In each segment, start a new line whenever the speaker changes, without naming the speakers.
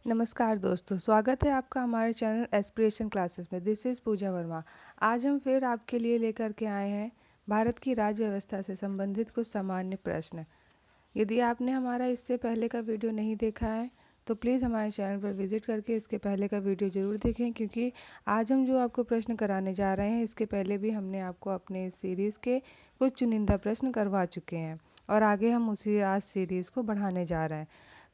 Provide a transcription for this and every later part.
नमस्कार दोस्तों, स्वागत है आपका हमारे चैनल एस्पिरेशन क्लासेस में। दिस इज़ पूजा वर्मा। आज हम फिर आपके लिए लेकर के आए हैं भारत की राज्य व्यवस्था से संबंधित कुछ सामान्य प्रश्न। यदि आपने हमारा इससे पहले का वीडियो नहीं देखा है तो प्लीज़ हमारे चैनल पर विज़िट करके इसके पहले का वीडियो ज़रूर देखें, क्योंकि आज हम जो आपको प्रश्न कराने जा रहे हैं इसके पहले भी हमने आपको अपने इस सीरीज़ के कुछ चुनिंदा प्रश्न करवा चुके हैं और आगे हम उसी आज सीरीज़ को बढ़ाने जा रहे हैं।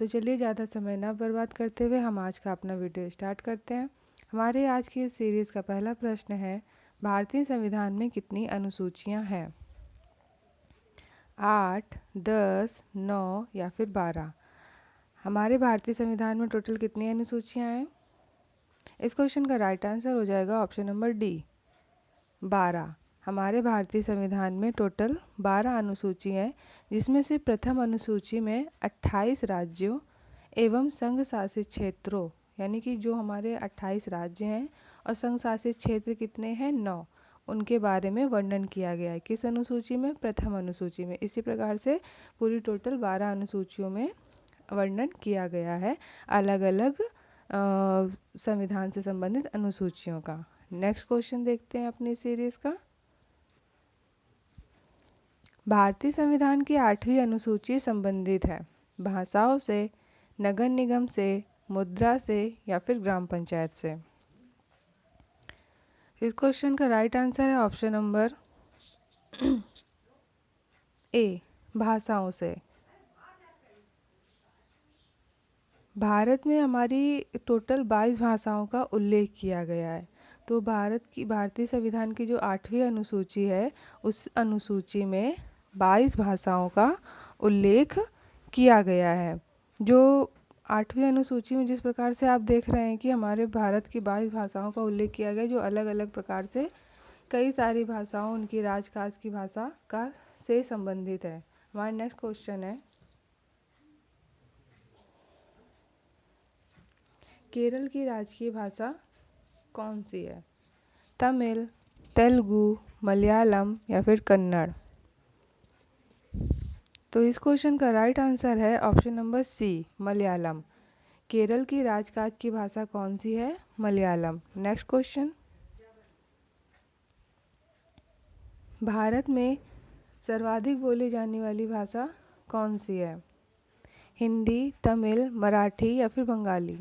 तो चलिए ज़्यादा समय ना बर्बाद करते हुए हम आज का अपना वीडियो स्टार्ट करते हैं। हमारे आज की इस सीरीज़ का पहला प्रश्न है, भारतीय संविधान में कितनी अनुसूचियां हैं? 8, 10, 9 या फिर 12? हमारे भारतीय संविधान में टोटल कितनी अनुसूचियां हैं? इस क्वेश्चन का राइट आंसर हो जाएगा ऑप्शन नंबर डी, 12। हमारे भारतीय संविधान में टोटल 12 अनुसूची हैं, जिसमें से प्रथम अनुसूची में 28 राज्यों एवं संघ शासित क्षेत्रों, यानी कि जो हमारे 28 राज्य हैं और संघ शासित क्षेत्र कितने हैं? 9, उनके बारे में वर्णन किया गया है। किस अनुसूची में? प्रथम अनुसूची में। इसी प्रकार से पूरी टोटल 12 अनुसूचियों में वर्णन किया गया है अलग अलग संविधान से संबंधित अनुसूचियों का। नेक्स्ट क्वेश्चन देखते हैं अपनी सीरीज का। भारतीय संविधान की 8वीं अनुसूची संबंधित है भाषाओं से, नगर निगम से, मुद्रा से या फिर ग्राम पंचायत से? इस क्वेश्चन का राइट आंसर है ऑप्शन नंबर ए, भाषाओं से। भारत में हमारी टोटल 22 भाषाओं का उल्लेख किया गया है। तो भारतीय संविधान की जो 8वीं अनुसूची है उस अनुसूची में 22 भाषाओं का उल्लेख किया गया है। जो 8वीं अनुसूची में जिस प्रकार से आप देख रहे हैं कि हमारे भारत की 22 भाषाओं का उल्लेख किया गया, जो अलग अलग प्रकार से कई सारी भाषाओं उनकी राजकाज की भाषा का से संबंधित है। हमारा नेक्स्ट क्वेश्चन है, केरल की राजकीय भाषा कौन सी है? तमिल, तेलुगु, मलयालम या फिर कन्नड़? तो इस क्वेश्चन का राइट आंसर है option number C, Malayalam. Kerala की राजकाज की भाषा कौन सी है? मलयालम। नेक्स्ट क्वेश्चन, भारत में सर्वाधिक बोली जाने वाली भाषा कौन सी है? हिंदी, तमिल, मराठी या फिर बंगाली?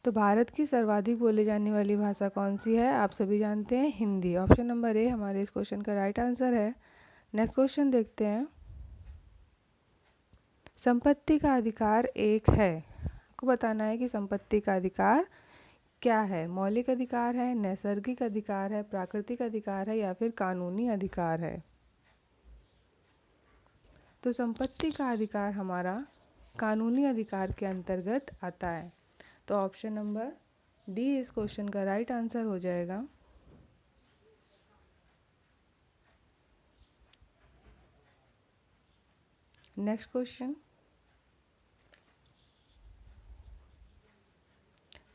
तो भारत की सर्वाधिक बोली जाने वाली भाषा कौन सी है? आप सभी जानते हैं, हिंदी। ऑप्शन नंबर ए हमारे इस क्वेश्चन का राइट आंसर है। नेक्स्ट क्वेश्चन देखते हैं, संपत्ति का अधिकार एक है। आपको बताना है कि संपत्ति का अधिकार क्या है? मौलिक अधिकार है, नैसर्गिक अधिकार है, प्राकृतिक अधिकार है या फिर कानूनी अधिकार है? तो संपत्ति का अधिकार हमारा कानूनी अधिकार के अंतर्गत आता है। तो ऑप्शन नंबर डी इस क्वेश्चन का राइट आंसर हो जाएगा। नेक्स्ट क्वेश्चन,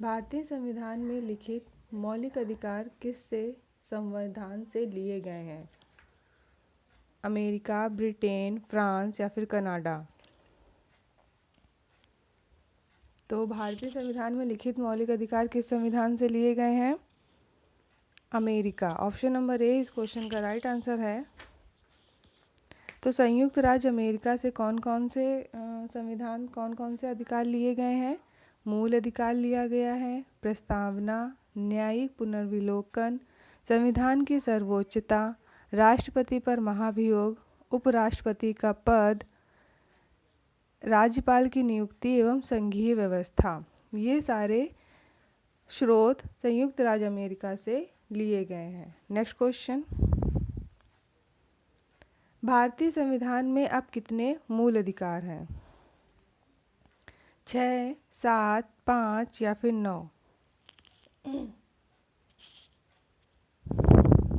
भारतीय संविधान में लिखित मौलिक अधिकार किससे संविधान से लिए गए हैं? अमेरिका, ब्रिटेन, फ्रांस या फिर कनाडा? तो भारतीय संविधान में लिखित मौलिक अधिकार किस संविधान से लिए गए हैं? अमेरिका। ऑप्शन नंबर ए इस क्वेश्चन का राइट आंसर है। तो संयुक्त राज्य अमेरिका से कौन कौन से अधिकार लिए गए हैं? मूल अधिकार लिया गया है, प्रस्तावना, न्यायिक पुनर्विलोकन, संविधान की सर्वोच्चता, राष्ट्रपति पर महाभियोग, उपराष्ट्रपति का पद, राज्यपाल की नियुक्ति एवं संघीय व्यवस्था। ये सारे स्रोत संयुक्त राज्य अमेरिका से लिए गए हैं। नेक्स्ट क्वेश्चन, भारतीय संविधान में अब कितने मूल अधिकार हैं? 6, 7, 5 या फिर 9?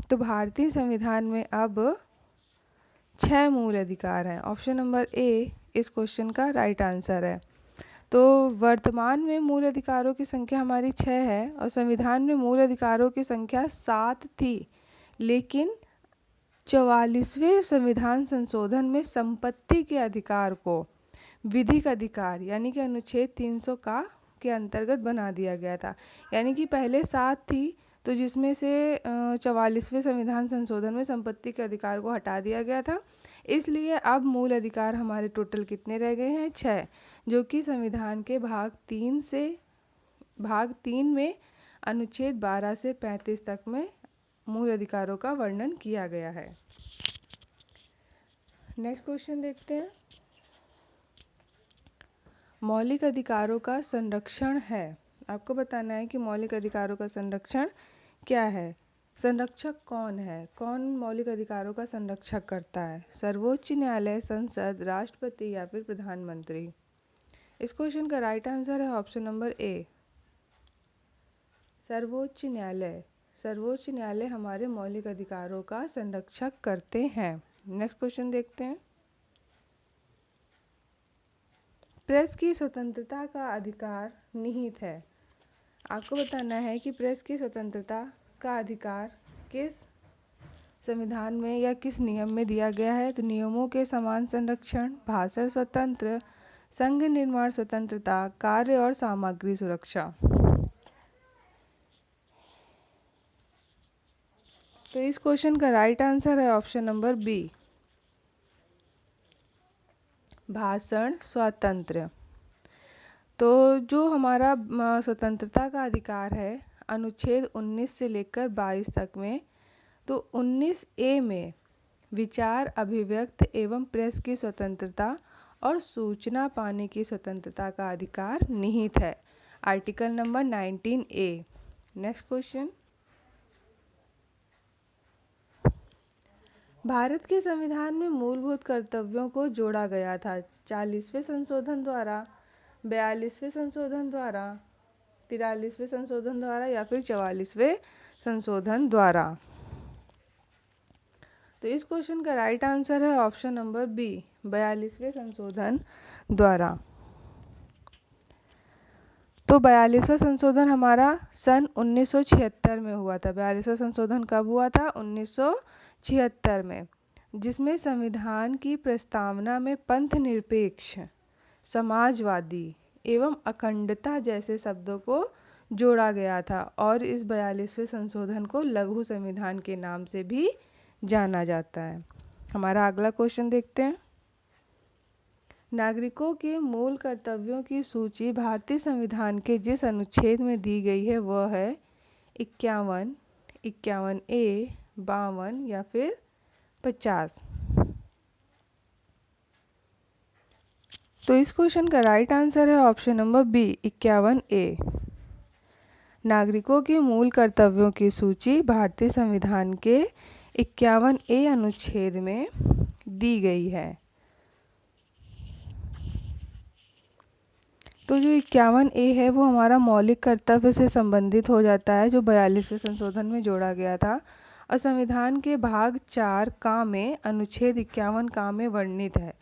तो भारतीय संविधान में अब 6 मूल अधिकार हैं। ऑप्शन नंबर ए इस क्वेश्चन का राइट आंसर है। तो वर्तमान में मूल अधिकारों की संख्या हमारी 6 है और संविधान में मूल अधिकारों की संख्या 7 थी, लेकिन 44वें संविधान संशोधन में संपत्ति के अधिकार को विधिक अधिकार यानी कि अनुच्छेद 300 का के अंतर्गत बना दिया गया था। यानी कि पहले 7 थी, तो जिसमें से 44वें संविधान संशोधन में संपत्ति के अधिकार को हटा दिया गया था। इसलिए अब मूल अधिकार हमारे टोटल कितने रह गए हैं? 6, जो कि संविधान के भाग 3 में अनुच्छेद 12 से 35 तक में मूल अधिकारों का वर्णन किया गया है। नेक्स्ट क्वेश्चन देखते हैं। मौलिक अधिकारों का संरक्षण है। आपको बताना है कि मौलिक अधिकारों का संरक्षण क्या है। संरक्षक कौन है? कौन मौलिक अधिकारों का संरक्षक करता है? सर्वोच्च न्यायालय, संसद, राष्ट्रपति या फिर प्रधानमंत्री? इस क्वेश्चन का राइट आंसर है ऑप्शन नंबर ए, सर्वोच्च न्यायालय। सर्वोच्च न्यायालय हमारे मौलिक अधिकारों का संरक्षक करते हैं। नेक्स्ट क्वेश्चन देखते हैं। प्रेस की स्वतंत्रता का अधिकार निहित है। आपको बताना है कि प्रेस की स्वतंत्रता का अधिकार किस संविधान में या किस नियम में दिया गया है? तो नियमों के समान संरक्षण, भाषण स्वतंत्र, संघ निर्माण स्वतंत्रता, कार्य और सामग्री सुरक्षा। तो इस क्वेश्चन का राइट आंसर है ऑप्शन नंबर बी, भाषण स्वातंत्र्य। तो जो हमारा स्वतंत्रता का अधिकार है अनुच्छेद 19 से लेकर 22 तक में, तो 19A में विचार, अभिव्यक्त एवं प्रेस की स्वतंत्रता और सूचना पाने की स्वतंत्रता का अधिकार निहित है। Article number 19A। Next question. Bharat के संविधान में मूलभूत कर्तव्यों को जोड़ा गया था 40वें संशोधन द्वारा, 42वें संशोधन द्वारा, 43वें संशोधन द्वारा या फिर 44वें संशोधन द्वारा? तो इस क्वेश्चन का राइट आंसर है ऑप्शन नंबर बी, 42वें संशोधन द्वारा। तो 42वां संशोधन हमारा सन 1976 में हुआ था। 42वां संशोधन कब हुआ था? 1976 में, जिसमें संविधान की प्रस्तावना में पंथ निरपेक्ष, समाजवादी एवं अखंडता जैसे शब्दों को जोड़ा गया था। और इस 42वें संशोधन को लघु संविधान के नाम से भी जाना जाता है। हमारा अगला क्वेश्चन देखते हैं। नागरिकों के मूल कर्तव्यों की सूची भारतीय संविधान के जिस अनुच्छेद में दी गई है वह है 51, 51A, 52 या फिर 50? तो इस क्वेश्चन का राइट आंसर है ऑप्शन नंबर बी, 51A। नागरिकों के मूल कर्तव्यों की सूची भारतीय संविधान के 51A अनुच्छेद में दी गई है। तो जो 51A है वो हमारा मौलिक कर्तव्य से संबंधित हो जाता है, जो 42वें संशोधन में जोड़ा गया था और संविधान के भाग 4 का में अनुच्छेद 51 का में वर्णित है।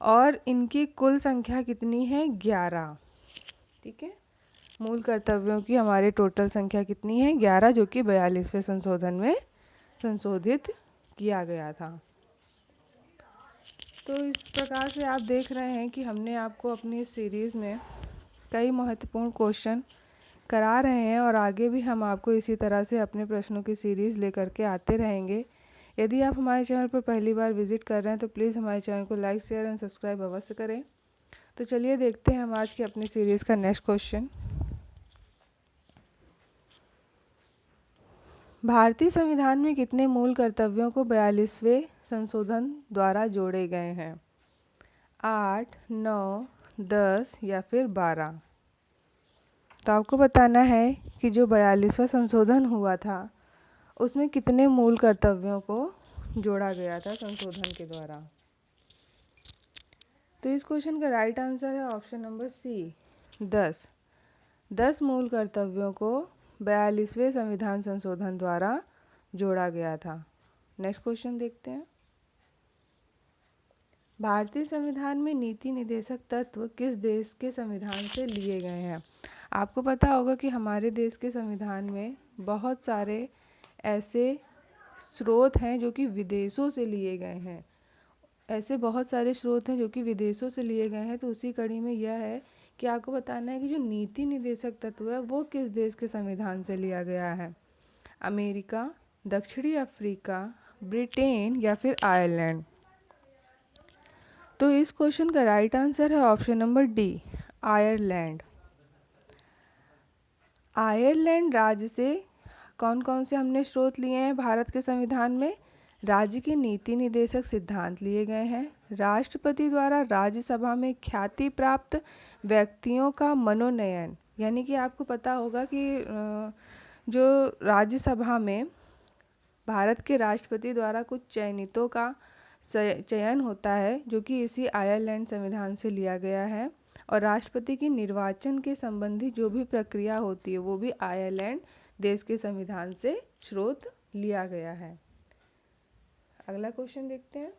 और इनकी कुल संख्या कितनी है? 11। ठीक है, मूल कर्तव्यों की हमारे टोटल संख्या कितनी है? 11, जो कि 42वें संशोधन में संशोधित किया गया था। तो इस प्रकार से आप देख रहे हैं कि हमने आपको अपनी सीरीज़ में कई महत्वपूर्ण क्वेश्चन करा रहे हैं और आगे भी हम आपको इसी तरह से अपने प्रश्नों की सीरीज़ लेकर के आते रहेंगे। यदि आप हमारे चैनल पर पहली बार विजिट कर रहे हैं तो प्लीज़ हमारे चैनल को लाइक, शेयर एंड सब्सक्राइब अवश्य करें। तो चलिए देखते हैं हम आज की अपनी सीरीज़ का नेक्स्ट क्वेश्चन। भारतीय संविधान में कितने मूल कर्तव्यों को 42वें संशोधन द्वारा जोड़े गए हैं? 8, 9, 10 या फिर 12? तो आपको बताना है कि जो 42वां संशोधन हुआ था उसमें कितने मूल कर्तव्यों को जोड़ा गया था संशोधन के द्वारा? तो इस क्वेश्चन का राइट आंसर है ऑप्शन नंबर सी, 10। 10 मूल कर्तव्यों को 42वें संविधान संशोधन द्वारा जोड़ा गया था। नेक्स्ट क्वेश्चन देखते हैं। भारतीय संविधान में नीति निर्देशक तत्व किस देश के संविधान से लिए गए हैं? आपको पता होगा कि हमारे देश के संविधान में बहुत सारे ऐसे स्रोत हैं जो कि विदेशों से लिए गए हैं। ऐसे बहुत सारे स्रोत हैं जो कि विदेशों से लिए गए हैं। तो उसी कड़ी में यह है कि आपको बताना है कि जो नीति निदेशक तत्व है वो किस देश के संविधान से लिया गया है। अमेरिका, दक्षिणी अफ्रीका, ब्रिटेन या फिर आयरलैंड। तो इस क्वेश्चन का राइट आंसर है option number D, Ireland. Ireland राज्य से कौन कौन से हमने स्रोत लिए हैं भारत के संविधान में? राज्य के नीति निदेशक सिद्धांत लिए गए हैं। राष्ट्रपति द्वारा राज्यसभा में ख्याति प्राप्त व्यक्तियों का मनोनयन, यानी कि आपको पता होगा कि जो राज्यसभा में भारत के राष्ट्रपति द्वारा कुछ चयनितों का चयन होता है जो कि इसी आयरलैंड संविधान से लिया गया है। और राष्ट्रपति की निर्वाचन के संबंधी जो भी प्रक्रिया होती है वो भी आयरलैंड देश के संविधान से स्रोत लिया गया है। अगला क्वेश्चन देखते हैं।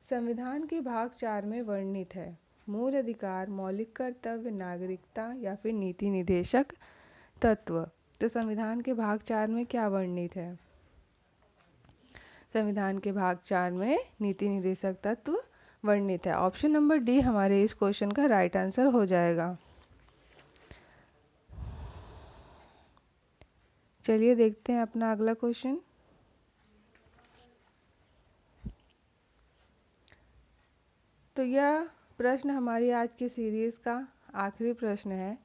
संविधान के भाग 4 में वर्णित है मूल अधिकार, मौलिक कर्तव्य, नागरिकता या फिर नीति निदेशक तत्व। तो संविधान के भाग 4 में क्या वर्णित है? संविधान के भाग 4 में नीति निदेशक तत्व वर्णित है। ऑप्शन नंबर डी हमारे इस क्वेश्चन का राइट आंसर हो जाएगा। चलिए देखते हैं अपना अगला क्वेश्चन। तो यह प्रश्न हमारी आज की सीरीज का आखिरी प्रश्न है।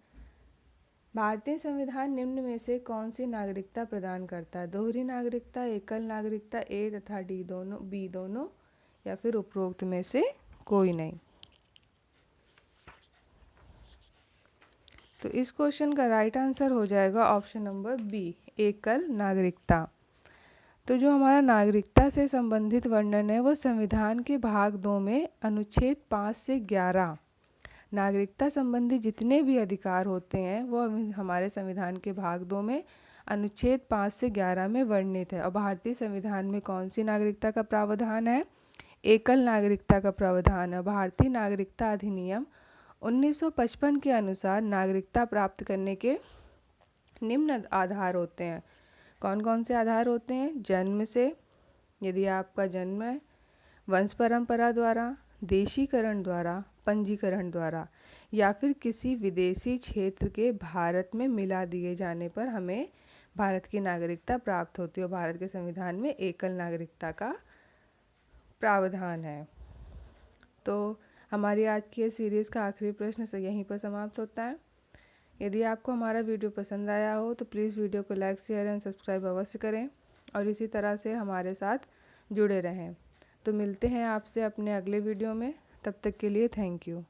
भारतीय संविधान निम्न में से कौन सी नागरिकता प्रदान करता है? दोहरी नागरिकता, एकल नागरिकता, ए तथा डी दोनों, बी दोनों या फिर उपरोक्त में से कोई नहीं। तो इस क्वेश्चन का राइट आंसर हो जाएगा ऑप्शन नंबर बी, एकल नागरिकता। तो जो हमारा नागरिकता से संबंधित वर्णन है वो संविधान के भाग 2 में अनुच्छेद 5 से 11 नागरिकता संबंधी जितने भी अधिकार होते हैं वो हमारे संविधान के भाग 2 में अनुच्छेद 5 से 11 में वर्णित है। और भारतीय संविधान में कौन सी नागरिकता का प्रावधान है? एकल नागरिकता का प्रावधान है। भारतीय नागरिकता अधिनियम 1955 के अनुसार नागरिकता प्राप्त करने के निम्न आधार होते हैं। कौन कौन से आधार होते हैं? जन्म से, यदि आपका जन्म है, वंश परंपरा द्वारा, देशीकरण द्वारा, पंजीकरण द्वारा या फिर किसी विदेशी क्षेत्र के भारत में मिला दिए जाने पर हमें भारत की नागरिकता प्राप्त होती है। भारत के संविधान में एकल नागरिकता का प्रावधान है। तो हमारी आज की सीरीज़ का आखिरी प्रश्न से यहीं पर समाप्त होता है। यदि आपको हमारा वीडियो पसंद आया हो तो प्लीज़ वीडियो को लाइक, शेयर एंड सब्सक्राइब अवश्य करें और इसी तरह से हमारे साथ जुड़े रहें। तो मिलते हैं आपसे अपने अगले वीडियो में। तब तक के लिए थैंक यू।